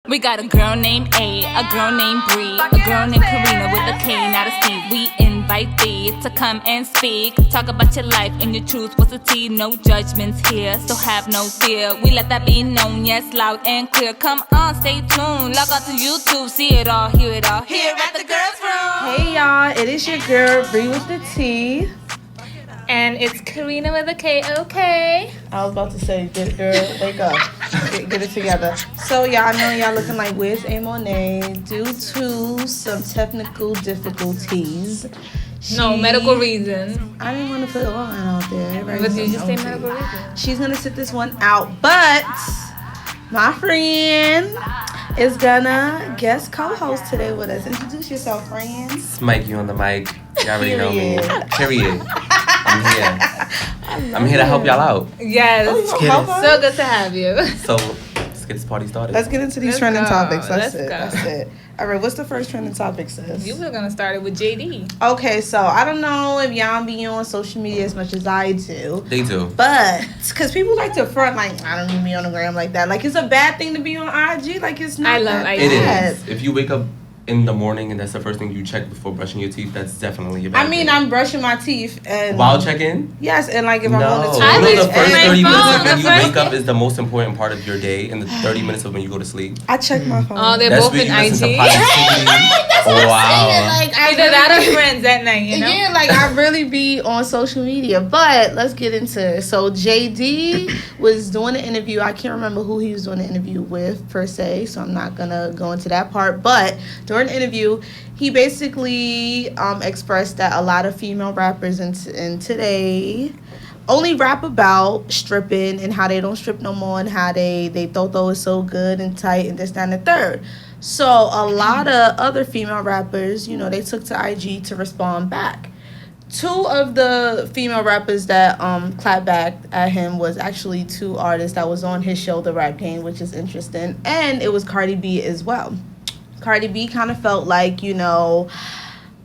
We got a girl named A, a girl named Bree, a girl named Karina with a K, not a C. We invite thee to come and speak. Talk about your life and your truth. What's the tea? No judgments here, so have no fear. We let that be known, yes, loud and clear. Come on, stay tuned. Log on to YouTube, see it all, hear it all. Here at the girls' room. Hey y'all, it is your girl Bree with the T. And it's Karina with a K, okay? I was about to say, good girl, wake up. Get it together. So y'all know y'all looking like where's A Monet due to some technical difficulties. No, medical reasons. I didn't want to put all out there. Right? But you just say medical reasons. She's going to sit this one out. But my friend is gonna guest co-host today with us. Introduce yourself, friends. It's Mikey on the mic. You already know me. Period. I'm here to help y'all out. Yes. So good to have you. So let's get this party started. Let's get into these trending topics. That's Let's go. That's it. All right, what's the first trending topic, sis? You were gonna start it with JD. Okay, so I don't know if y'all be on social media as much as I do. They do. But, because people like to front, like, I don't even be on the gram like that. Like, it's a bad thing to be on IG. Like, it's not I love that IG. It bad. is. If you wake up in the morning and that's the first thing you check before brushing your teeth, that's definitely a bad I mean, thing. I'm brushing my teeth and... While checking? Yes, and like if I'm No. on the You I know was the first my 30 minutes phone, of when the you first wake up is the most important part of your day, and the 30 minutes of when you go to sleep. I check my phone. Oh, they're That's both where in you listen to IG. positivity. That's what I'm saying. Wow. Like, I Either that or really- friends at night, you know? Yeah, like I really be on social media. But let's get into it. So JD was doing an interview. I can't remember who he was doing the interview with per se, so I'm not gonna go into that part. But during the interview, he basically expressed that a lot of female rappers in today only rap about stripping and how they don't strip no more and how they Toto is so good and tight and this, that, and the third. So a lot of other female rappers, you know, they took to IG to respond back. Two of the female rappers that clapped back at him was actually two artists that was on his show, The Rap Game, which is interesting. And it was Cardi B as well. Cardi B kind of felt like, you know,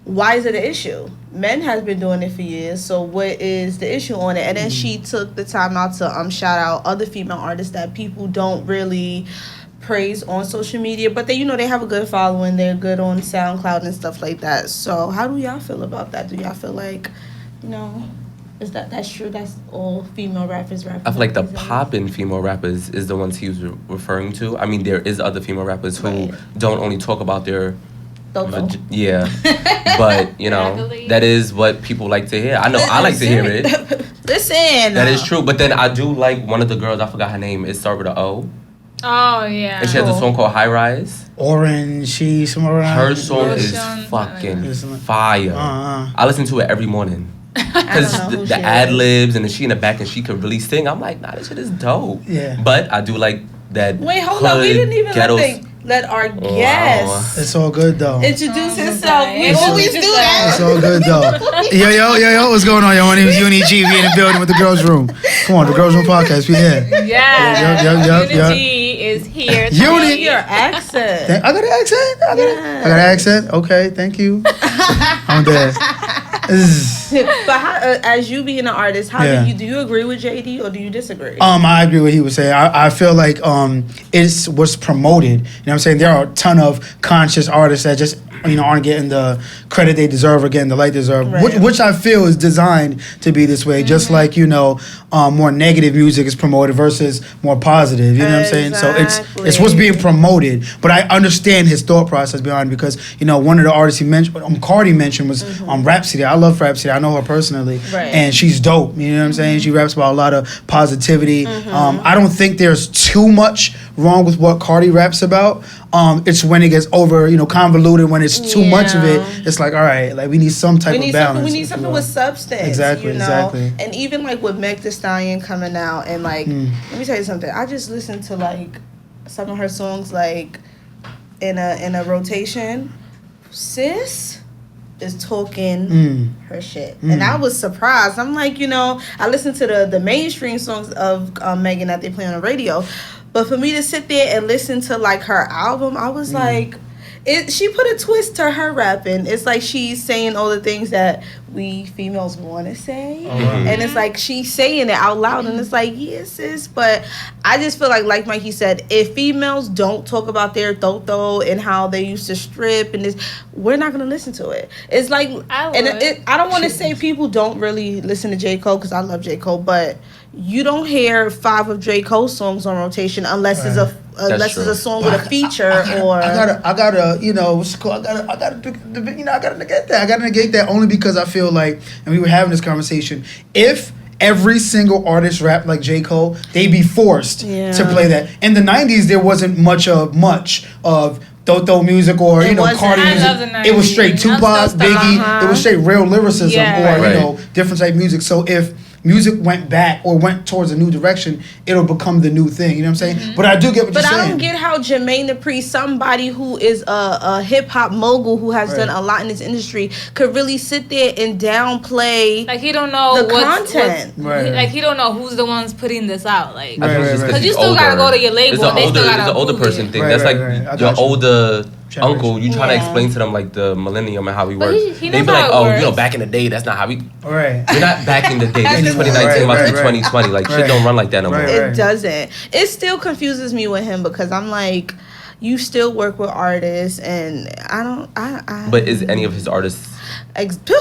why is it an issue? Men has been doing it for years, so what is the issue on it? And then she took the time out to shout out other female artists that people don't really praise on social media, but they, you know, they have a good following. They're good on SoundCloud and stuff like that. So how do y'all feel about that? Do y'all feel like, you know, is that's true? That's all female rappers rapping? I feel like the poppin' female rappers is the ones he was referring to. I mean, there is other female rappers who Right. don't only talk about their... Toto. Yeah. But, you know, that is what people like to hear. I know I like to hear it. Listen. That is true. But then I do like one of the girls, I forgot her name, it started with an O. Oh, yeah. And she has a song called High Rise. Orange, she somewhere around. Her song Yeah. is Sean- fucking Listen. fire. I listen to it every morning. Because I don't know who the she ad is. libs and then she in the back and she could really sing. I'm like, nah, this shit is dope. Yeah. But I do like that. Wait, hold on. We hood didn't even ghetto- let our guest It's all good though. introduce himself. We It's always all- do that. It's all good though. Yo, what's going on? Yo, my name is Uni-G. We in the building with the Girls Room. Come on, the Girls Room podcast. We here. Yeah. Yup. Uni-G is here. Uni- Your accent. I got an accent. I got an accent. Okay, thank you. I'm dead. But how, as you being an artist, how Yeah. do you agree with JD or do you disagree? I agree with what he was saying. I feel like it's what's promoted. You know what I'm saying? There are a ton of conscious artists that just, you know, aren't getting the credit they deserve or getting the light they deserve, Right. which I feel is designed to be this way. Just like, you know, more negative music is promoted versus more positive. You know what I'm saying? So it's what's being promoted. But I understand his thought process behind it because, you know, one of the artists he mentioned, Cardi mentioned was Rhapsody. I love Rhapsody. I know her personally. Right. And she's dope. You know what I'm saying? She raps about a lot of positivity. I don't think there's too much wrong with what Cardi raps about. It's when it gets over, you know, convoluted, when it's too much of it, it's like, all right, like we need some type of balance. We need something with substance. Exactly, you know? exactly. And even like with Meg Thee Stallion coming out and like, let me tell you something. I just listened to like some of her songs like in a rotation. Sis is talking her shit. And I was surprised. I'm like, you know, I listened to the mainstream songs of Megan that they play on the radio. But for me to sit there and listen to like her album, I was like, she put a twist to her rapping. It's like she's saying all the things that we females want to say. Mm-hmm. And it's like she's saying it out loud, and it's like, yes, sis. But I just feel like Mikey said, if females don't talk about their toto and how they used to strip and this, we're not gonna listen to it. It's like, I don't want to say people don't really listen to J. Cole, because I love J. Cole, but you don't hear 5 of J. Cole's songs on rotation unless it's a song with a feature. I gotta, you know, what's it called? I gotta negate that. I gotta negate that only because I feel like, and we were having this conversation, if every single artist rapped like J. Cole, they'd be forced to play that. In the 90s, there wasn't much of Toto music or Cardi music. It was straight Tupac, Biggie. It was straight real lyricism or different type music. So if music went back or went towards a new direction, it'll become the new thing. You know what I'm saying? Mm-hmm. But I do get what you're saying. But I don't get how Jermaine Dupri, somebody who is a hip hop mogul who has done a lot in this industry, could really sit there and downplay he don't know the content. He don't know who's the ones putting this out. Because you still gotta go to your label. It's an older person thing. That's like your older uncle. You try to explain to them like the millennium and how we work. They be like, back in the day, that's not how we. Right. We're not back in the day. This is 2019, about 2020. Like shit don't run like that no more. It doesn't. It still confuses me with him because I'm like, you still work with artists, and I don't. But is any of his artists? Because he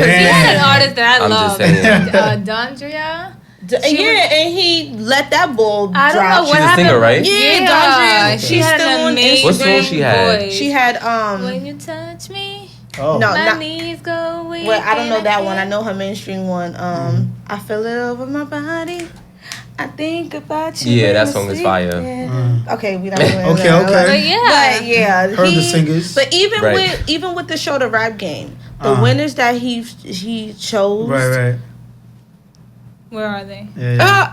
had an artist that I love. I'm just saying. Dondria. And he let that ball drop. I don't know what happened. She's a singer, right? Yeah, she's had still an amazing what song she had? voice. She had When You Touch Me. Oh. No, my knees go weak. Well, I don't know that one. I know her mainstream one. I feel it over my body. I think about you. Yeah, that song is fire. Okay, we don't know. Okay. But yeah, heard the singers. But even with the show, The Rap Game, the winners that he chose. Right. Where are they?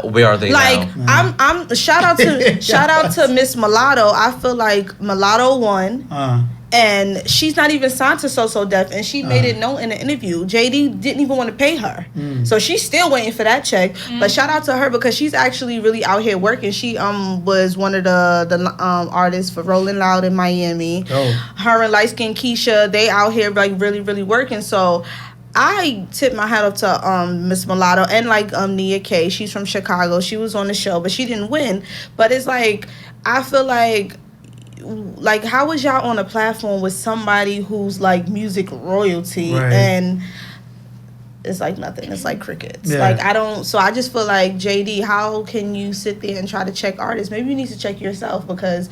Where are they now? I'm shout out to Miss Mulatto. I feel like Mulatto won. And she's not even signed to So Def, and she made it known in the interview. JD didn't even want to pay her, so she's still waiting for that check. But shout out to her because she's actually really out here working. She was one of the artists for Rolling Loud in Miami. Her and light skin Keisha, they out here like really really working. So I tip my hat up to Miss Mulatto and Nia K. She's from Chicago. She was on the show, but she didn't win. But it's like I feel like how was y'all on a platform with somebody who's like music royalty and it's like nothing. It's like crickets. So I just feel like JD, how can you sit there and try to check artists? Maybe you need to check yourself because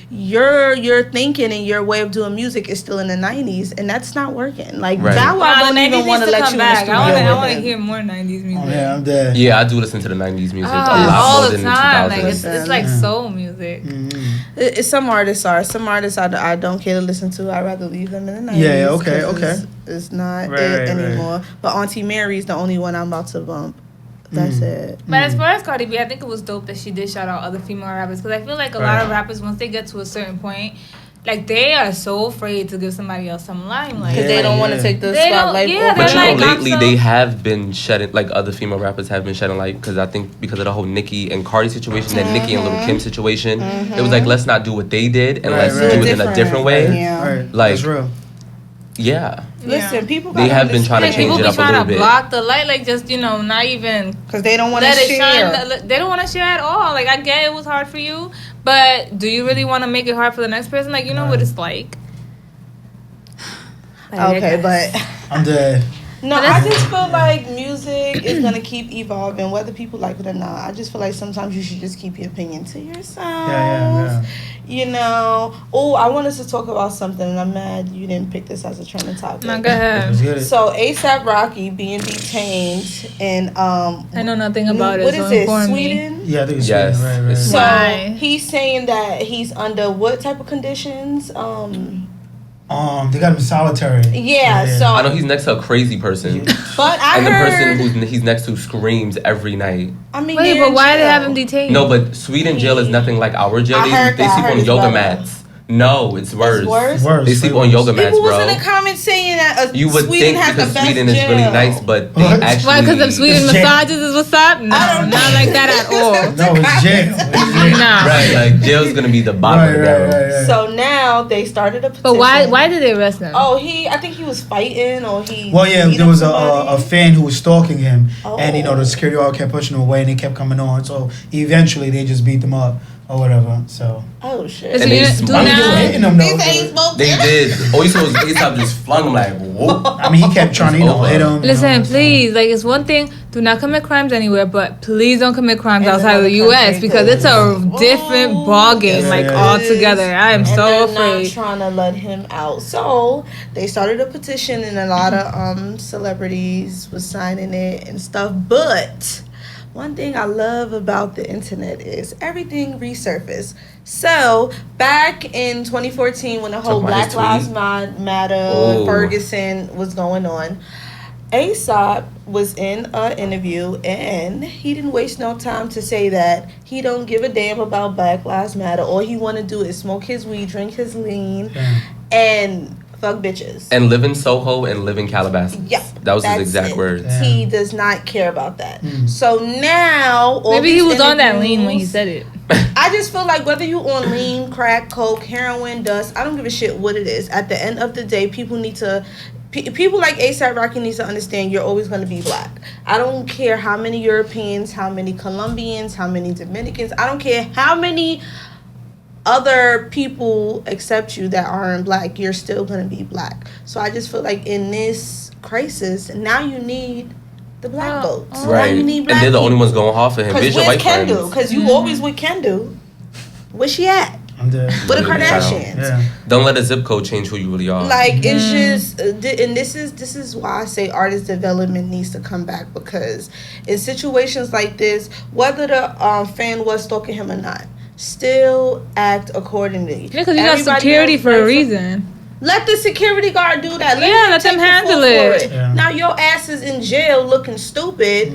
your thinking and your way of doing music is still in the 90s, and that's not working. Now I don't even want to let you back. I want to hear more 90s music. Oh, yeah, I'm dead. Yeah, I do listen to the 90s music a lot all more the than time. the 2000s. It's like soul music. Some artists I don't care to listen to. I'd rather leave them in the 90s. Yeah, okay. It's not it anymore. But Auntie Mary's the only one I'm about to bump. That's it. But as far as Cardi B, I think it was dope that she did shout out other female rappers because I feel like a lot of rappers, once they get to a certain point, they are so afraid to give somebody else some limelight because they don't want to take the spotlight. But lately they have been shedding, other female rappers have been shedding light because I think because of the whole Nicki and Cardi situation, that Nicki and Lil' Kim situation, it was let's not do what they did and let's do it in a different way. Yeah. That's real. Yeah. Listen, people. They have been trying to change it up a little bit. People be trying to block the light, not even because they don't want to share. They don't want to share at all. I get it was hard for you, but do you really want to make it hard for the next person? You know what it's like. Okay, but I'm dead. No, I just feel like music is gonna keep evolving, whether people like it or not. I just feel like sometimes you should just keep your opinion to yourself. Yeah. I wanted to talk about something, and I'm mad you didn't pick this as a trending topic. No, go ahead. So ASAP Rocky being detained in I know nothing about what it. What is it? Sweden? Yeah, I think it's Sweden. Right. So he's saying that he's under what type of conditions? They got him solitary. Yeah, so I know he's next to a crazy person. But the person he's next to screams every night. I mean, but why did they have him detained? No, but Sweden jail is nothing like our jail. They sleep on yoga mats. No, it's worse. It's worse? They sleep on yoga mats, People bro. was in the comments saying that You would Sweden think has because the best Sweden is really jail. nice, but they What? actually. Why? Because of Sweden It's jail. massages is what's up? No, not like that at all. No, it's jail. It's jail. No. Right, like jail's gonna be the bottom of the barrel. So now they started a petition. But why did they arrest him? Oh, I think he was fighting, or he. Well, yeah, beat there up was a somebody. fan who was stalking him, and Oh. the security guard kept pushing him away, and they kept coming on. So eventually, they just beat them up or whatever. So Oh shit. Is And he they gonna do I mean, they were now? hitting him though. These ain't supposed They to. did. All you saw was ASAP just flung him like, whoa. I mean, he kept trying to It's hit over. him. Listen, please, like it's one thing, do not commit crimes anywhere, but please don't commit crimes In outside of the another U.S. country, because it's a too. different ball game, Yeah, like yeah. altogether. I am And so they're afraid. not trying to let him out. So they started a petition, and a lot of celebrities was signing it and stuff. But one thing I love about the internet is everything resurfaced. So back in 2014, when the whole Talk about his Black tweet. Lives Matter, Oh. Ferguson was going on, ASAP was in an interview, and he didn't waste no time to say that he don't give a damn about Black Lives Matter. All he want to do is smoke his weed, drink his lean, Yeah. and fuck bitches. And live in Soho and live in Calabasas. Yeah, That was his that's exact it. words. Yeah. He does not care about that. Mm. So now, all Maybe he these was on that lean when he interviews- said it. I just feel like whether you on lean, crack, coke, heroin, dust, I don't give a shit what it is. At the end of the day, people need to. People like A$AP Rocky needs to understand you're always going to be black. I don't care how many Europeans, how many Colombians, how many Dominicans. I don't care how many other people accept you that aren't black. You're still going to be black. So I just feel like in this crisis, now you need the black votes. Now Right. you need And black they're the only people. ones going hard for him. Because Where's your where's white Kendall? friends? Because you always with Kendall. Where's she at? I'm dead. With the Yeah. Kardashians. Yeah. Don't let a zip code change who you really are. Like it's just, and this is why I say artist development needs to come back, because in situations like this, whether the fan was stalking him or not, still act accordingly. Yeah, because you got Everybody security has for a rights. reason. Let the security guard do that. Yeah, let them take the handle fall for it. Yeah. Now your ass is in jail looking stupid.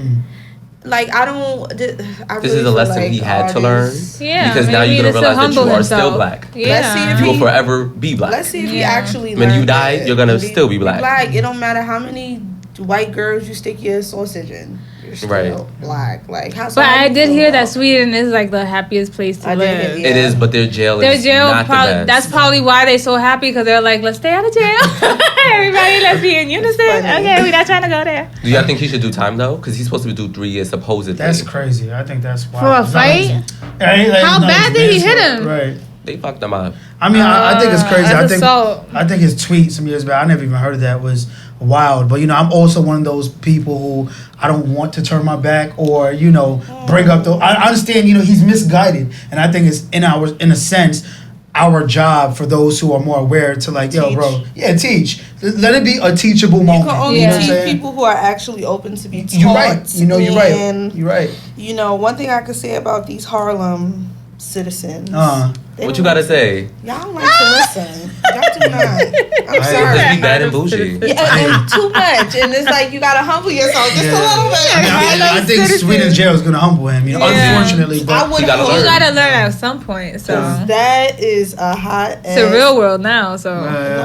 Like I don't. I This really is a feel lesson like he had to learn. artists- Yeah, Because now maybe you're going to just realize that humble you are himself. still black. Yeah. Let's see if You will he- forever be black. Let's see if he Yeah. actually. When you learned die, it. you're gonna Be- still be black. It don't matter how many white girls you stick your sausage in. You're still Right. black. Like how. But I did hear that sweet. Sweden is like the happiest place to I did live. hear- It is, but their jail Their is jail not probably the that's best. probably why they so happy, because they're like, let's stay out of jail. Everybody, let's be in unison. funny. Okay, we're not trying to go there. Do y'all think he should do time though? Because he's supposed to do 3 years supposedly. That's crazy. I think that's wild. For a It's not fight? How it's not bad did he hit manslaughter. him? Right. They fucked him up. I mean, I think it's crazy. That's assault. I think his tweet some years back, I never even heard of that, was wild. But I'm also one of those people who I don't want to turn my back or bring up the. I understand he's misguided, and I think it's in a sense our job for those who are more aware to like, yo, Teach. bro, teach. Let it be a teachable You moment. can only Yeah. know what I'm teach saying? people who are actually open to be taught. You're right. You're right. And, You're right. one thing I could say about these Harlem citizens. They What don't you gotta like- say? Y'all don't like to listen. Y'all do not. I'm Just sorry. be bad and bougie. Yeah, and too much, and it's like you gotta humble yourself just a little bit. I think Sweden's jail is going to humble him. Unfortunately, I but would You gotta hope You learn. gotta learn at some point. So that is a hot. it's a real world now. So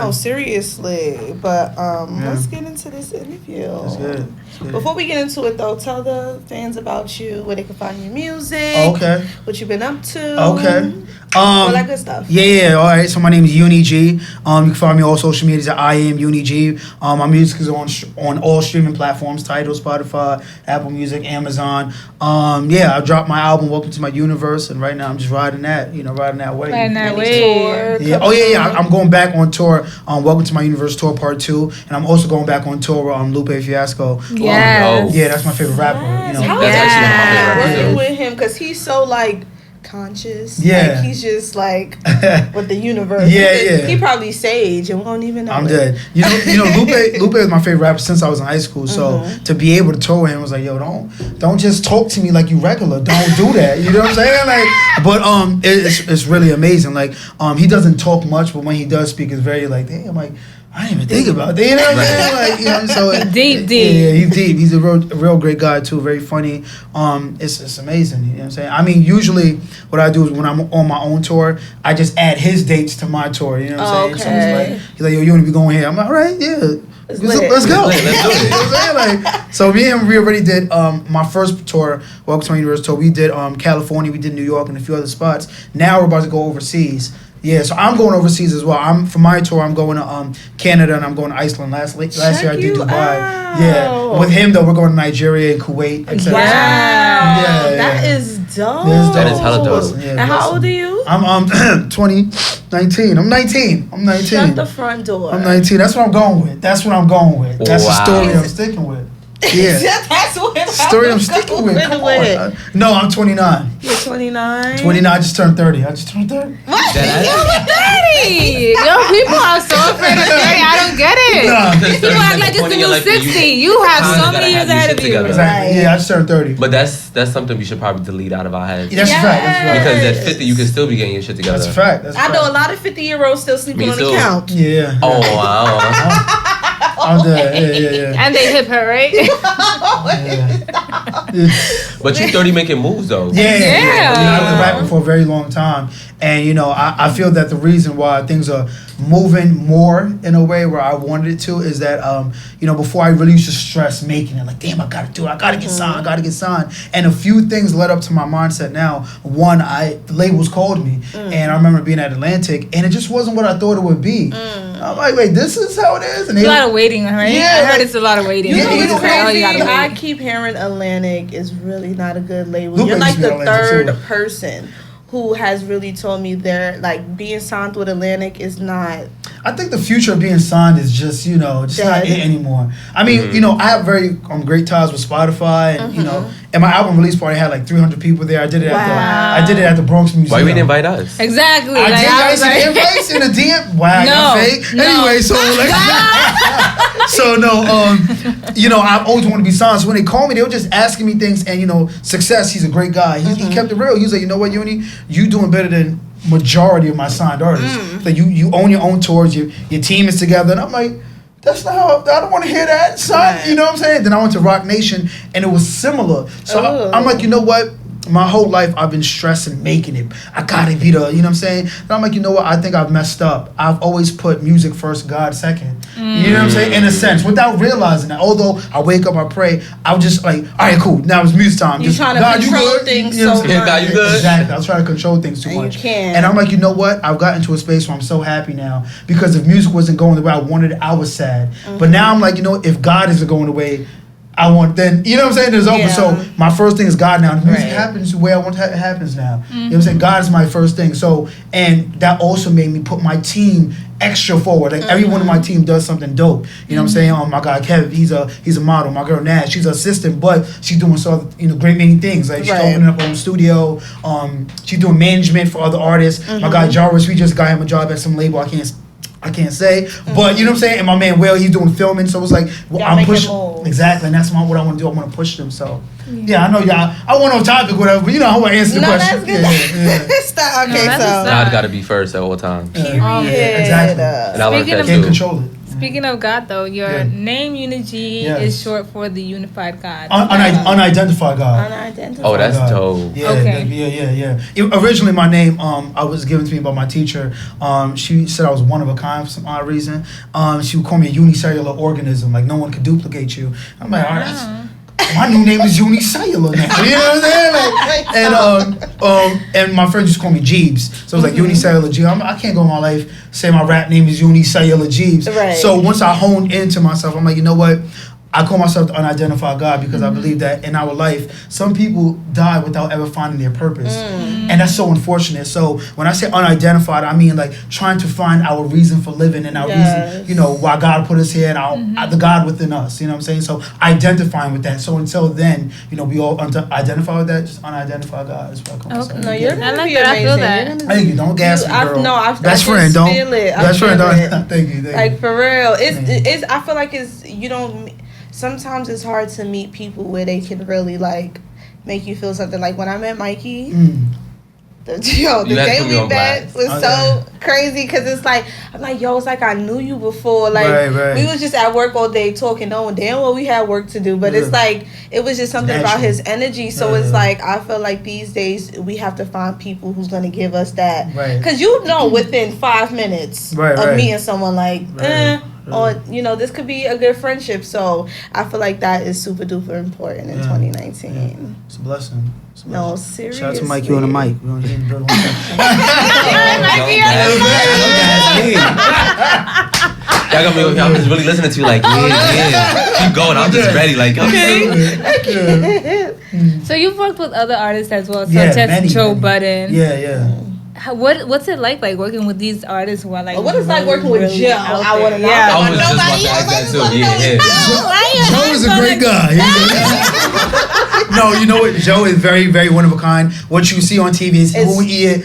No, seriously. But let's get into this interview. That's good. Before we get into it, though, tell the fans about you, where they can find your music. Okay. What you've been up to. Okay. All that good stuff. Yeah, all right. So my name is Uni-G. You can find me on all social medias at I am Uni-G. My music is on all streaming platforms: Tidal, Spotify, Apple Music, Amazon. I dropped my album Welcome to My Universe, and right now I'm just riding that, riding that way. riding that Any way. tour Yeah. coming Oh yeah. up? I'm going back on tour. Welcome to My Universe tour part 2, and I'm also going back on tour with Lupe Fiasco. Yes. Yeah, that's my favorite rapper. How That's is actually it my favorite working rapper, too. with him? Because he's so like conscious. Yeah. Like, he's just like with the universe. Yeah. He probably sage and won't even know. I'm it. dead. Lupe is my favorite rapper since I was in high school. So to be able to tour with him was like, yo, don't just talk to me like you regular. Don't do that. You know what I'm saying? Like, but it's really amazing. Like, he doesn't talk much, but when he does speak, it's very like, damn, like, I didn't even think about that. You know what I'm saying? Like, you know, so Deep. Yeah, he's deep. He's a real great guy too. Very funny. It's amazing. You know what I'm saying? I mean, usually what I do is when I'm on my own tour, I just add his dates to my tour. You know what I'm saying? So he's like, yo, you want to be going here? I'm like, all right, yeah. Let's go. Let's do it. You know what I'm saying? Like, so me and him, we already did my first tour, Welcome to my Universe tour. We did California, we did New York, and a few other spots. Now we're about to go overseas. Yeah, so I'm going overseas as well. For my tour, I'm going to Canada and I'm going to Iceland. Last year I did Dubai. Out. Yeah, with him though, we're going to Nigeria and Kuwait, etc. Wow, yeah. that is dope. That is hella dope. Yeah, and how old are you? I'm 19. I'm 19. Shut the front door. I'm 19. That's what I'm going with. That's the story I'm sticking with. Yeah. That's what story I'm sticking with. Come on. No, I'm 29. You're 29? 29, I just turned 30. I just turned 30. What? You look 30. Yo, people are so afraid of 30. I don't get it. Nah. People act like it's the new 60. You have so many years ahead of you. Exactly. Yeah, I just turned 30. But that's something we should probably delete out of our heads. That's a fact. Because at 50, you can still be getting your shit together. That's a fact. I know a lot of 50-year-olds still sleeping on the couch. Yeah. Oh, wow. I'm dead. Yeah. And they hip her, right? But you 30 making moves, though. Yeah. I've been rapping for a very long time. And, you know, I feel that the reason why things are moving more in a way where I wanted it to is that, you know, before I really used to stress making it. Like, damn, I got to do it. I got to get signed. And a few things led up to my mindset now. One, the labels called me. And I remember being at Atlantic. And it just wasn't what I thought it would be. I'm like, wait, this is how it is? And It's a lot of waiting, right? Yeah, I heard it's a lot of waiting. You know It's what's like, crazy? you gotta wait. I keep hearing Atlantic is really not a good label. Lupe You're like used to the be at Atlantic, third too. person who has really told me they're like being signed with Atlantic is not. I think the future of being signed is just, you know, just not it anymore. I mean, you know, I have very great ties with Spotify, and you know, and my album release party had like 300 people there. I did it at the Bronx Museum. Why you didn't invite us? Exactly. I like, did. I I was see like, the invites in the DM. Wow, No, fake. no. Anyway, so like, so no, you know, I always want to be signed. So when they call me, they were just asking me things, and you know, Success, he's a great guy. He kept it real. He was like, you know what, Uni, you doing better than majority of my signed artists. Like you own your own tours, your team is together, and I'm like, that's not how, I don't want to hear that, son. You know what I'm saying? Then I went to Rock Nation, and it was similar. So I'm like, you know what? My whole life I've been stressing making it. I gotta be the, you know what I'm saying? And I'm like, you know what? I think I've messed up. I've always put music first, God second. You know what I'm saying? In a sense, without realizing that. Although I wake up, I pray, I'm just like, all right, cool. Now it's music time. You're trying to God, control things so much. God, you good? Exactly. I was trying to control things too And much. you can. And I'm like, you know what? I've gotten to a space where I'm so happy now because if music wasn't going the way I wanted it, I was sad. But now I'm like, you know, if God isn't going the way I want, then, you know what I'm saying? It's over. Yeah. So my first thing is God now. The music happens the way I want it happens now. You know what I'm saying? God is my first thing. So, and that also made me put my team extra forward. Like everyone in my team does something dope. You know what I'm saying? My guy Kev, he's a model. My girl Nash, she's an assistant, but she's doing great many things. Like she's opening up her own studio. She's doing management for other artists. My guy Jarvis, we just got him a job at some label. I can't say, but you know what I'm saying? And my man Will, he's doing filming, so it's like I'm pushing. Exactly, and that's what I want to do. I want to push them. So yeah, I know y'all. I want on topic, whatever, but you know I want to answer the question. That's good. Stop. Okay, so God got to be first at all times. Exactly. And I learned that Can't too. control it. Speaking of God, though, your name Uni-G is short for the Unified God. Unidentified God. Unidentified. Oh, that's God. dope. Yeah, Okay. Originally, my name I was given to me by my teacher. She said I was one of a kind for some odd reason. She would call me a unicellular organism, like no one could duplicate you. I'm like, all right. My new name is Unicellular now. You know what I'm saying? And my friends just call me Jeebs. So it was like Unicellular Jeebs. I can't go my life say my rap name is Unicellular Jeebs. Right. So once I honed into myself, I'm like, you know what? I call myself the unidentified God because I believe that in our life, some people die without ever finding their purpose. And that's so unfortunate. So when I say unidentified, I mean like trying to find our reason for living and our reason, you know, why God put us here and the God within us, you know what I'm saying? So identifying with that. So until then, you know, we all identify with that, just unidentified God is what I call myself. No, you're I gonna like be that. I feel amazing. that. Thank you. Don't gas me, girl. I Best can friend, don't. feel it. Best friend, feel don't. it. Thank you. Like for real, it's. I feel like you don't. Sometimes it's hard to meet people where they can really like make you feel something. Like when I met Mikey, The day we met was so crazy because it's like, I'm like, yo, it's like I knew you before. Like, we was just at work all day talking, knowing damn well we had work to do. But it's like, it was just something about his energy. So it's like, I feel like these days we have to find people who's going to give us that. Because within 5 minutes of meeting someone, like, or, this could be a good friendship. So I feel like that is super duper important in 2019. Yeah. It's a blessing. No, seriously. Shout out to Mike, you on the mic. We don't get in the building. I'm just really listening to you like, keep going. I'm just ready. Like, okay. So you've worked with other artists as well, such as Joe Budden. Yeah. What's it like working with these artists who are like? What is like working with Joe? I want to know. I was just about to ask that too. Joe is a great guy. No, you know what? Joe is very, very one of a kind. What you see on TV is who he is.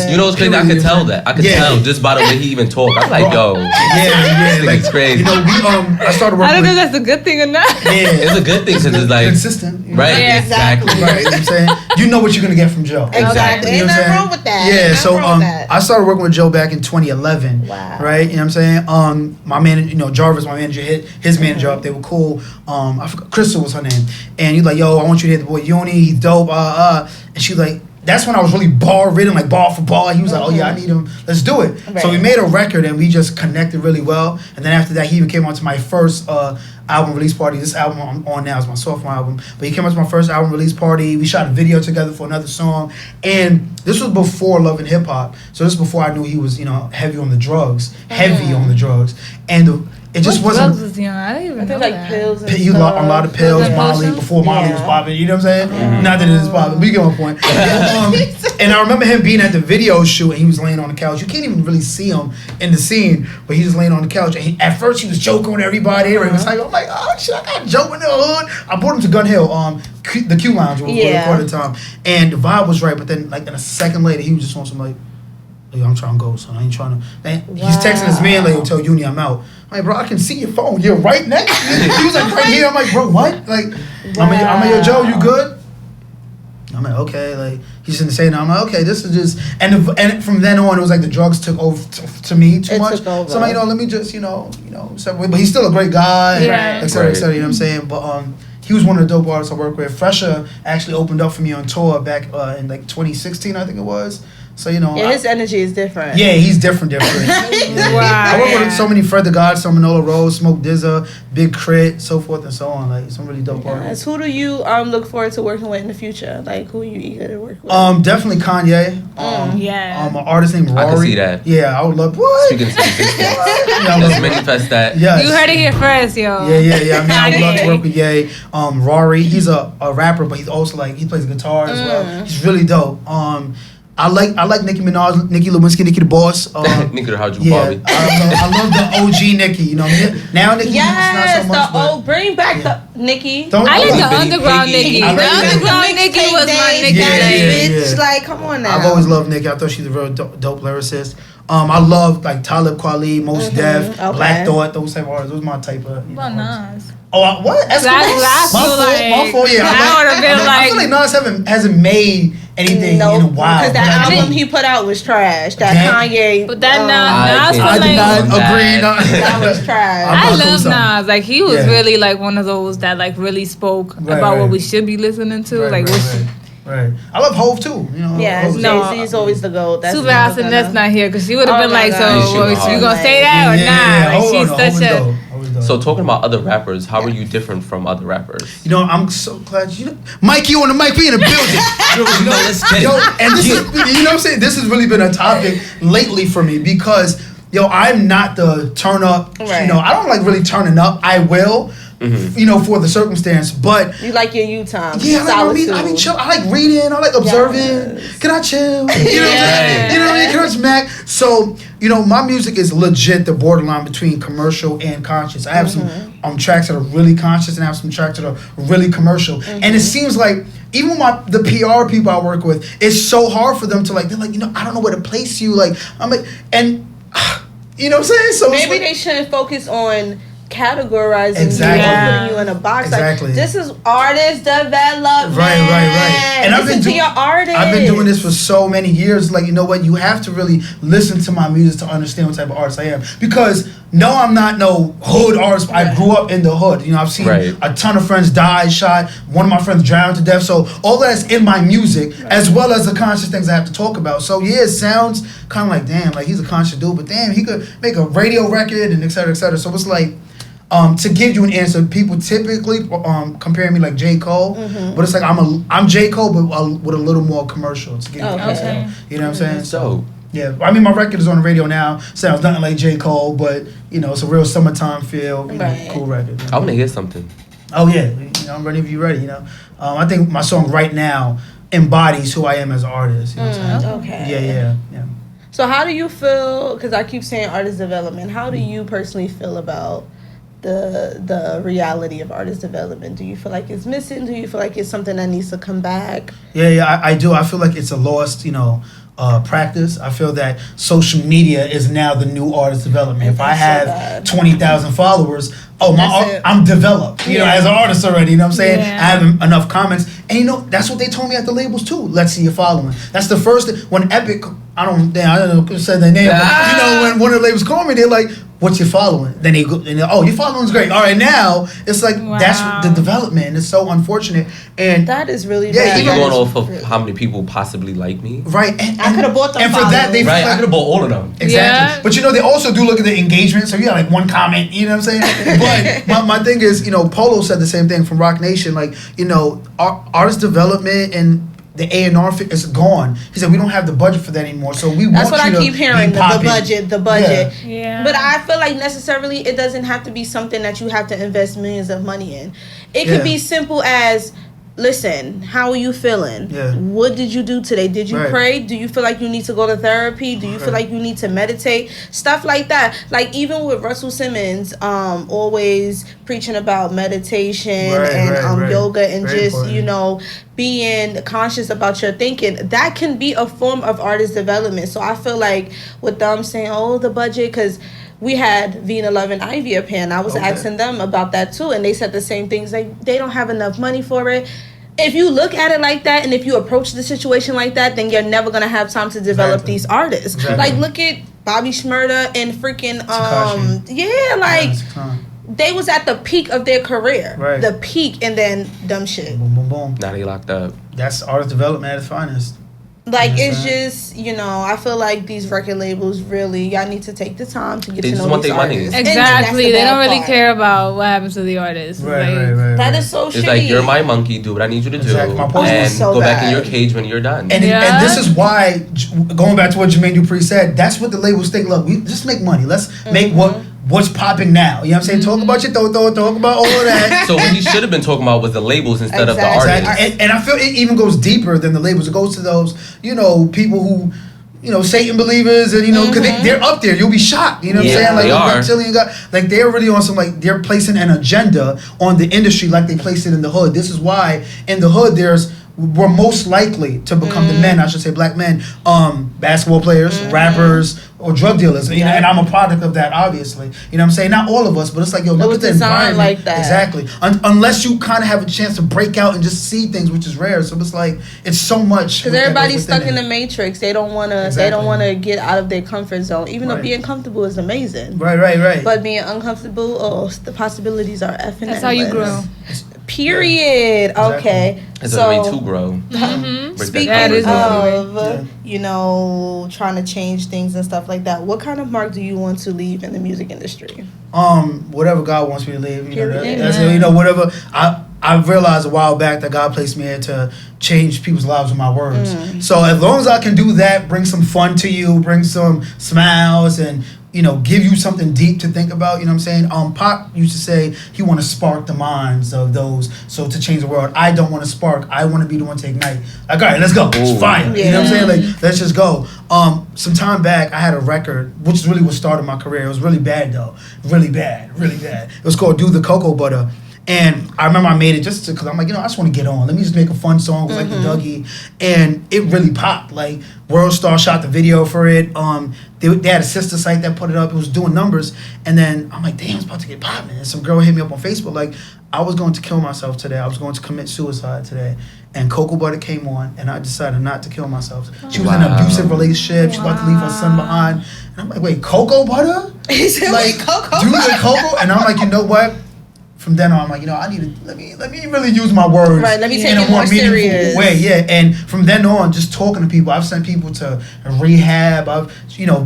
You know what's crazy? I could tell that. I could tell just by the way he even talked. I'm like, yo, like it's crazy. I started working. I don't know if that's a good thing or not. Yeah, it's a good thing because it's like consistent. Right? Yeah. Exactly. Right. You know what I'm saying? You know what you're gonna get from Joe. Exactly. You know Ain't nothing wrong with that. Yeah. So I started working with Joe back in 2011. Wow. Right. You know what I'm saying? My manager, Jarvis, my manager, hit his manager up. They were cool. I forgot, Crystal was her name, and he's like, yo, I want you to hit the boy Uni. He's dope. And she was like, that's when I was really bar ridden, like bar for bar. He was like, oh yeah, I need him. Let's do it. Right. So we made a record and we just connected really well. And then after that, he even came on to my first album release party. This album I'm on now is my sophomore album. But he came on to my first album release party. We shot a video together for another song. And this was before Love and Hip Hop. So this was before I knew he was, heavy on the drugs. And it just wasn't. Drugs was young. I didn't even know like that. pills and he was on a lot of pills, Molly, before Molly was popping. You know what I'm saying? Not that it is popping, but you get my point. And I remember him being at the video shoot, and he was laying on the couch. You can't even really see him in the scene, but he was laying on the couch. And at first, he was joking with everybody. He was like, I'm like, oh shit, I got Joe in the hood. I brought him to Gun Hill, the Q Lounge, where we recorded time, and the vibe was right. But then, like in a second later, he was just on some like, yo, I'm trying to go, son. I ain't trying to. He's texting his man, like, tell Uni I'm out. I'm like, bro, I can see your phone. You're right next to me. He was like, right here. I'm like, bro, what? Like, I'm like, yo, Joe, you good? I'm like, okay. Like, he's in the same. I'm like, okay, this is just. And from then on, it was like the drugs took over to me too much. So I'm like, let me just, separate. But he's still a great guy, et cetera, et cetera. You know what I'm saying? But he was one of the dope artists I work with. Phresher actually opened up for me on tour back in like 2016, I think it was. So, his energy is different. Yeah, he's different. Wow. I work with so many Fred the God, Manola Rose, Smoke Dizza, Big Crit, so forth and so on. Like, some really dope artists. Who do you look forward to working with in the future? Like, who are you eager to work with? Definitely Kanye. An artist named Rory. I can see that. Yeah, I would love. What? Speaking to let's manifest that. Yes. You heard it here first, yo. Yeah. I mean, I would love to work with Ye. Rory, he's a rapper, but he's also like he plays guitar as well. He's really dope. I like Nicki Minaj, Nicki Lewinsky, Nicki the Boss. Nicki the Howard Bobby. I love the OG Nicki. Now Nicki not so much. Bring back the Nicki. I like the underground Nicki. The underground Nicki was my Nicki. Bitch, like, come on now. I've always loved Nicki. I thought she's a real dope lyricist. I love like Talib Kweli, Mos Def, Black Thought, those type of artists. Those my type of. What Nas? Oh, what? That's my fault. Yeah, I feel like Nas hasn't made anything in a while. Because that album he put out was trash. That Kanye. But that Nas was I did not agree. That was trash. I love Nas. Like, he was really like one of those that like really spoke about what we should be listening to. Right. I love Hove too. Jay-Z's always the GOAT. That's Super Awesome that's not here because she would have been like, so you gonna say that or not? Like, she's such a. So talking about other rappers, how are you different from other rappers? I'm so glad Mike, you on the mic, we in the building. Let's get it. And this is, what I'm saying? This has really been a topic lately for me because, I'm not the turn up. Right. I don't like really turning up. I will. For the circumstance, but you like your you time. Yeah, I mean, chill. I like reading. I like observing. Yes. Can I chill? You know what I mean? Can I smack? So, my music is legit the borderline between commercial and conscious. I have some tracks that are really conscious, and I have some tracks that are really commercial. And it seems like even the PR people I work with, it's so hard for them to like. They're like, I don't know where to place you. Like, I'm like, and you know what I'm saying? So maybe they shouldn't focus on categorizing Exactly. you or putting you in a box. Exactly. Like, this is artist development. Right. And Listen to your artist. I've been doing this for so many years. Like, you know what? You have to really listen to my music to understand what type of artist I am. Because no, I'm not no hood artist. I grew up in the hood. You know, I've seen a ton of friends die, shot. One of my friends drowned to death. So all that's in my music, as well as the conscious things I have to talk about. So yeah, it sounds kind of like, damn, like he's a conscious dude, but damn, he could make a radio record and et cetera, et cetera. So it's like, to give you an answer, people typically compare me like J. Cole, but it's like I'm J. Cole, but with a little more commercial. To give you an answer. You know what I'm saying? So yeah, I mean, my record is on the radio now. Sounds nothing like J. Cole, but you know, it's a real summertime feel. You know, cool record. You know? I want to hear something. Oh yeah, you know, I'm ready if you're ready. You know, I think my song right now embodies who I am as an artist. You know what I'm saying? Okay. Yeah. So how do you feel? Because I keep saying artist development. How do you personally feel about the reality of artist development? Do you feel like it's missing? Do you feel like it's something that needs to come back? Yeah, I do. I feel like it's a lost, practice. I feel that social media is now the new artist development. If I have 20,000 followers, I'm developed, you know, as an artist already, you know what I'm saying? Yeah. I have enough comments. And that's what they told me at the labels too. Let's see your following. That's the first thing. When Epic, I don't know, said their name, but, when one of the labels called me, they're like, what's your following? Then they go, your following's great. All right, now it's like, that's the development. It's so unfortunate. And that is really bad. Even going off of how many people possibly like me. Right. And I could have bought them. And for that, they I could have bought all of them. Exactly. Yeah. But they also do look at the engagement. So you got like one comment, you know what I'm saying? But my thing is, Polo said the same thing from Rock Nation. Like, artist development and the A&R is gone. He said we don't have the budget for that anymore. So that's what I keep hearing. The budget. Yeah. But I feel like necessarily it doesn't have to be something that you have to invest millions of money in. It could be simple as, listen, how are you feeling? Yeah. What did you do today? Did you pray? Do you feel like you need to go to therapy? Do you feel like you need to meditate? Stuff like that. Like even with Russell Simmons, always preaching about meditation and yoga and just, being conscious about your thinking. That can be a form of artist development. So I feel like with them saying, the budget, because we had Vina Love and Ivy up here, and I was asking them about that too, and they said the same things. Like, they don't have enough money for it. If you look at it like that, and if you approach the situation like that, then you're never gonna have time to develop these artists. Like, look at Bobby Shmurda and freaking they was at the peak of their career, the peak, and then dumb shit. Boom, boom, boom. Now they locked up. That's artist development at its finest. Like, it's just, I feel like these record labels really, y'all need to take the time to get to know these artists. Exactly. They don't really care about what happens to the artist. Right. That is so shitty. It's like, you're my monkey, do what I need you to do. My point and is go back in your cage when you're done. And this is why, going back to what Jermaine Dupri said, that's what the labels think. Look, we just make money. Let's make what's popping now. You know what I'm saying? Talk about your talk about all of that. So what he should have been talking about was the labels instead of the artists. And I feel it even goes deeper than the labels. It goes to those, people who, Satan believers, and because they're up there. You'll be shocked. You know what I'm saying? Like, they are. Reptilian God, like they're really on some, like, they're placing an agenda on the industry like they place it in the hood. This is why in the hood we're most likely to become the men, I should say, black men, basketball players, rappers, or drug dealers. And I'm a product of that, obviously. You know what I'm saying? Not all of us, but it's like, look at the environment. Like that. Exactly. Unless you kind of have a chance to break out and just see things, which is rare. So it's like, it's so much. Because everybody's stuck in the matrix. They don't want to. They don't want to get out of their comfort zone. Even though being comfortable is amazing. Right. But being uncomfortable, the possibilities are effing. That's how you grow. Period. Exactly. Okay. It's a way to grow. Speaking of, trying to change things and stuff like that, what kind of mark do you want to leave in the music industry? Whatever God wants me to leave. Whatever. I realized a while back that God placed me here to change people's lives with my words. So as long as I can do that, bring some fun to you, bring some smiles, and give you something deep to think about, you know what I'm saying? Pop used to say he want to spark the minds of those, so to change the world. I don't want to spark. I want to be the one to ignite. Like, all right, let's go. It's fire. You know what I'm saying? Like, let's just go. Some time back, I had a record, which is really what started my career. It was really bad, though. Really bad. It was called Do the Cocoa Butter. And I remember I made it just because I'm like, I just want to get on. Let me just make a fun song with like the Dougie, and it really popped. Like World Star shot the video for it. They had a sister site that put it up. It was doing numbers, and then I'm like, damn, it's about to get popping. And some girl hit me up on Facebook like, I was going to kill myself today. I was going to commit suicide today. And Cocoa Butter came on, and I decided not to kill myself. She was in an abusive relationship. She was about to leave her son behind. And I'm like, wait, Cocoa Butter? He said, like, Cocoa dude, Butter? like Cocoa? And I'm like, you know what? From then on, I'm like, I need to let me really use my words Right, let me take in it a more more meaningful serious. way. Yeah, and from then on, just talking to people, I've sent people to rehab. I've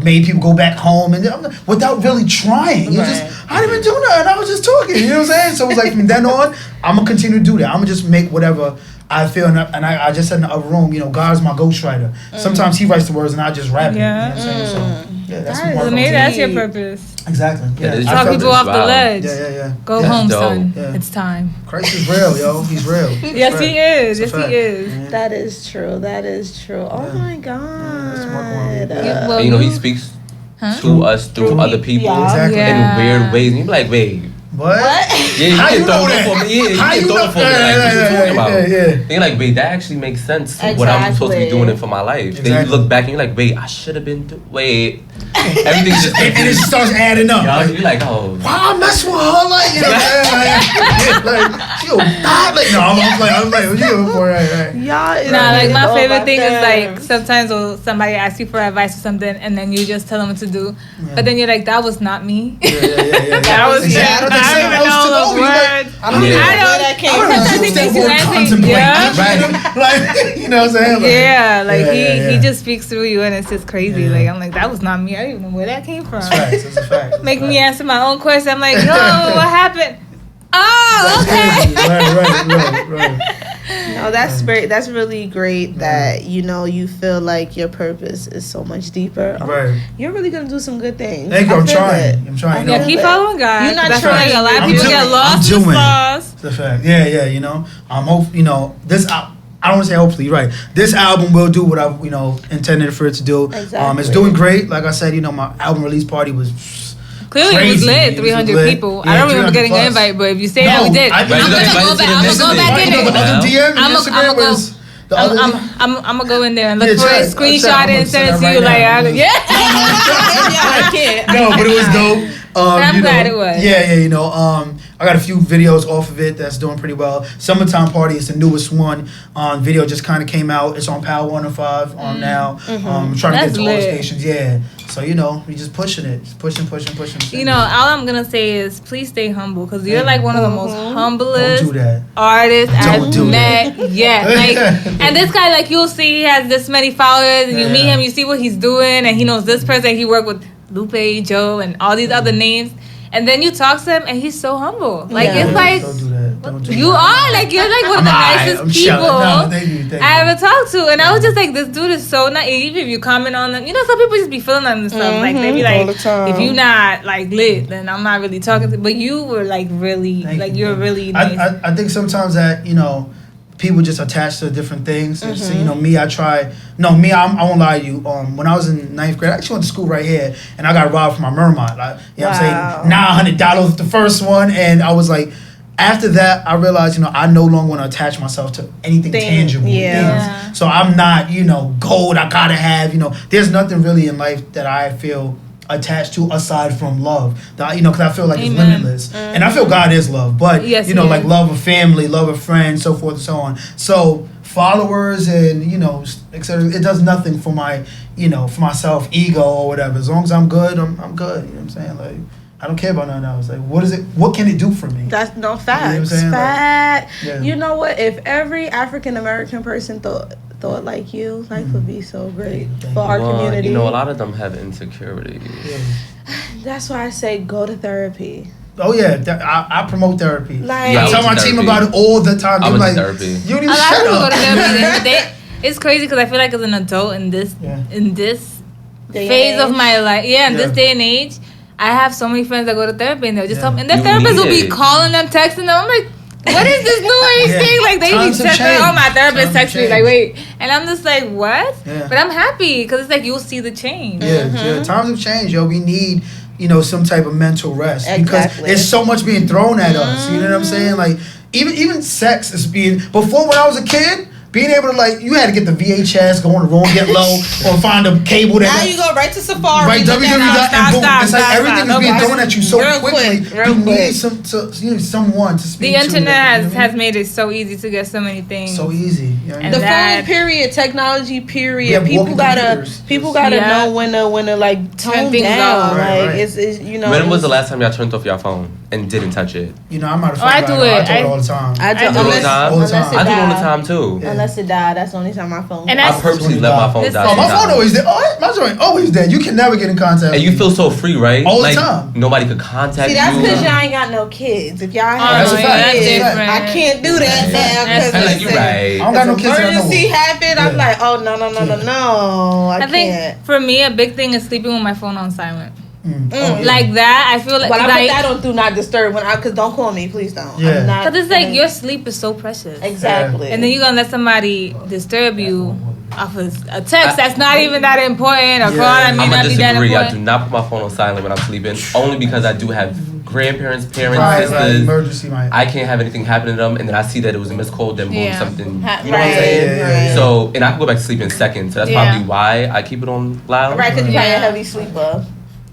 made people go back home, and I'm like, without really trying. It was just I didn't even do nothing. I was just talking. You know what I'm saying? So it was like from then on, I'm gonna continue to do that. I'm gonna just make whatever I feel, and I just said in the other room, God is my ghostwriter. Sometimes he writes the words, and I just rap it. Yeah. You know what I'm saying? So yeah, that's what Well, maybe that's your purpose. Exactly. Yeah, it's I Talk felt people it. off the Wow. ledge. Yeah. Go Yeah. home, Dope. son. Yeah. It's time. Christ is real, yo. He's real. Yes, he is. It's Yes, a he fact. is. Yeah. That is true. That is true. Oh Yeah. my God. Let's work on it. Yeah, well, And, he speaks to us through other people Yeah. Exactly. Yeah. in weird ways. And you be like, wait. What? Yeah, How you you can throw know it that? for me. Yeah, you How can you throw know- it for me. Yeah, Like, what you yeah, talking about? yeah. And you're like, wait, that actually makes sense. What I'm supposed to be Exactly. doing it for my life. Then Exactly. you look back and you're like, wait, I should have been. Wait, everything's just And it starts adding up. Y'all, Like, you're like, oh. why I mess with her? Like, she a bad. Like, no, I'm like, what you doing for? Right. Y'all is Nah, like my all favorite my thing is like nerves. sometimes when somebody asks you for advice or something, and then you just tell them what to do, but then you're like, that was not me. Yeah. That was Yeah, I don't think I don't even someone else know took those over. You're like, words. I don't Yeah. even. I don't. that came I don't Sometimes use he that makes you word answer. contemplate. Yeah. Like, you know what I'm saying? Like, Yeah, like yeah. he just speaks through you, and it's just crazy. Yeah. Like I'm like, that was not me. I don't even know where that came from. It's facts. It's a fact. It's Make a me fact. answer my own question. I'm like, no, what happened? Oh, okay. Right. No, that's great. That's really great that you feel like your purpose is so much deeper. Right. You're really gonna do some good things. Thank you. I I'm feel trying. it. I'm trying. Yeah, keep following God. You're not That's why like a lot of I'm people doing- get lost I'm in the doing. sauce. It's a fact. Yeah. I'm hope. This. I don't want to say hopefully. You're right. This album will do what I intended for it to do. Exactly. It's doing great. Like I said, my album release party was. Clearly, it was Crazy. lit. It was 300 lit. people. Yeah, I don't remember 300 getting an plus. invite, but if you say that we did, I I'm think gonna that's go right. back. I'm gonna go back in The there. other DM and I'ma Instagram go- was the other. I'm gonna go in there and look Yeah, for try it, it. screenshot I'm it, gonna and send it send to it you. right Like, now. yeah. I can't. No, but it was dope. I'm glad it was. Yeah. I got a few videos off of it that's doing pretty well. Summertime Party is the newest one. Video just kind of came out. It's on Power 105 now. Trying to That's get to all the lit. stations. Yeah. So we just pushing it, just pushing. All I'm gonna say is please stay humble because you're like one of the most humblest Don't do that. artists Don't I've do met yet. Like, and this guy, like, you'll see he has this many followers, and you meet Yeah. him, you see what he's doing, and he knows this person. He worked with Lupe, Joe, and all these other names. And then you talk to him, and he's so humble. Like, Yeah. it's like Don't do that. Don't do you that. are like you're like one of the nicest I'm people shouting. No, thank you. I ever talked to, and I was just like, this dude is so naive. If you comment on them, some people just be feeling on themselves. Like they be All like, the time. if you not like lit, then I'm not really talking to. But you were like really, Thank like you. you're really nice. I think sometimes that people just attach to different things. So, me, I won't lie to you. When I was in 9th grade, I actually went to school right here, and I got robbed from my Mermont. Like, what I'm saying? $900 the first one, and I was like, after that, I realized, I no longer want to attach myself to anything tangible. Yeah. Things. So I'm not, gold, I gotta have, there's nothing really in life that I feel attached to aside from love, because I feel like it's Amen. limitless, and I feel God is love, but Yes, like he is. love of family, love of friends, so forth and so on. So followers and etc. It does nothing for my for my self ego or whatever. As long as I'm good, I'm good. You know what I'm saying? Like, I don't care about nothing else. Like, what can it do for me? That's no You know what I'm facts. saying? Fact. Yeah. You know what? If every African American person thought like you, life would be so great Thank for you. our community. A lot of them have insecurities. Yeah. That's why I say go to therapy. Oh yeah, I promote therapy. Like, Yeah, I tell my therapy. team about it all the time. I They're went like, to therapy. you don't A even lot of shut people go up. to therapy, it's crazy because I feel like as an adult in this Day phase and of age. my life, in this Yeah. day and age, I have so many friends that go to therapy and they'll just Yeah. tell me, and their You therapists will need be it. calling them, texting them. I'm like, what is this noise thing? Like they Times be have texting. Oh, my changed. therapist Times texted me have like, wait, and I'm just like, what? Yeah. But I'm happy because it's like you'll see the change. Yeah, times have changed, yo. We need, some type of mental rest because Exactly. there's so much being thrown at us. You know what I'm saying? Like even sex is being. Before when I was a kid, being able to you had to get the VHS, go in the room, get low, or find a cable that. Now you go right to Safari. Right, look www. at and boom. It's like everything is being Okay. thrown at you so Real quickly. quick, real You quick. need someone to speak The to. internet has made it so easy to get so many things. so easy. You know what I mean? And The that- phone period, technology We period. have People walking gotta computers. Yeah. know when to like Turn tone things down. off. Right, Like right. it's When was the last time y'all turned off your phone and didn't touch it? I'm not a phone I guy, do though. I it. do it all the time. I I do, do all the unless, time. All the unless time. it I do it all the died. time too. Yeah. Unless it died, that's the only time my phone. And I that's purposely let my phone This- die. Oh, my phone sometimes. always dead. Oh, my joint always dead. You can never get in contact. And you with feel me. so free, right? All the like, time. Nobody could contact See, that's you. because y'all ain't got no kids. If y'all that's have a no fact. kids, That's different. I can't do that now. That's Because like, you're right. I don't got no kids that I know emergency of. happened. I'm Yeah. like, oh no, I I think can't. for me, a big thing is sleeping with my phone on silent. Oh, yeah. Like that, I feel like. But I like, put that on do not disturb because don't call me, please don't. Yeah. I'm not. Cause it's like your sleep is so precious. exactly. And then you're gonna let somebody disturb you off of a text that's not even that important or call that may I'm not gonna be that disagree. I do important. not put my phone on silent when I'm sleeping, only because I do have grandparents, parents, Right, sisters. emergency, right. I can't have anything happen to them, and then I see that it was a missed call, then boom, Yeah. something. You know Right, what I'm saying? Yeah. So, and I can go back to sleep in seconds. So that's Yeah. probably why I keep it on loud. Right, because you're probably Yeah. a heavy sleeper.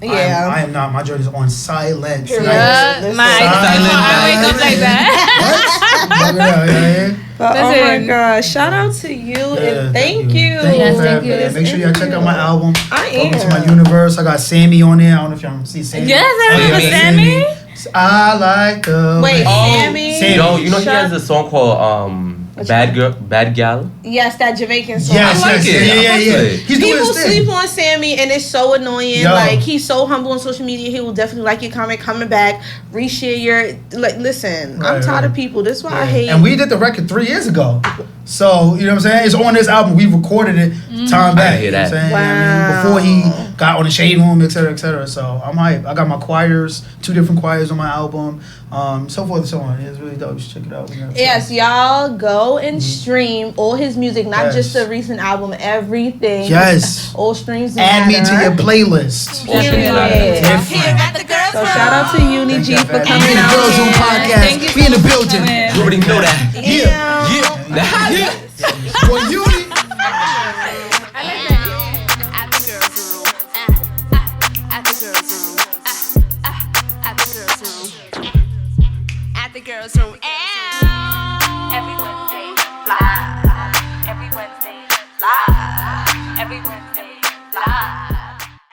I Yeah. am not. My joint is on silent. Period. Yeah, Listen. my I wake up like that. Yeah. But, oh my Listen. God! Shout out to you and thank you. Thank Yes, you for thank having you. me. Make sure y'all check out my album. I Welcome to am. my universe. I got Sammy on there. I don't know if y'all see Sammy. Yes, I remember yeah. Sammy. I like the Wait, Oh, Sammy. Yo, you know he Shut- has a song called Bad Gal. Yes, that Jamaican song. Yes, I like yes, it. yeah. I like it. He's doing People his thing. sleep on Sammy and it's so annoying. Yo. Like he's so humble on social media. He will definitely like your comment, coming back, reshare your listen. I'm Right, tired right. of people. That's why I Yeah. hate. And we did the record 3 years ago. So, you know what I'm saying? It's on this album. We recorded it time back. hear You know what I'm that. saying? Wow. Before he got on the Shade Room, et cetera, et cetera. So I'm hype. I got my choirs, 2 different choirs on my album. So forth and so on. It's really dope. You should check it out. You know what I'm saying? Yes, y'all go and stream all his music, not Yes. just the recent album, everything. Yes. All streams Add me to matter. your playlist. All streams matter. Different. So shout out to Uni-G for We coming in the out. Girls Room podcast. Thank you We in the so much for building. coming. You already know that. Yeah. Yeah. Well, Uni. At the girls' room. At the girls' room. At the girls' room. At the girls' room. Every Wednesday, live. Every Wednesday, live. Every Wednesday.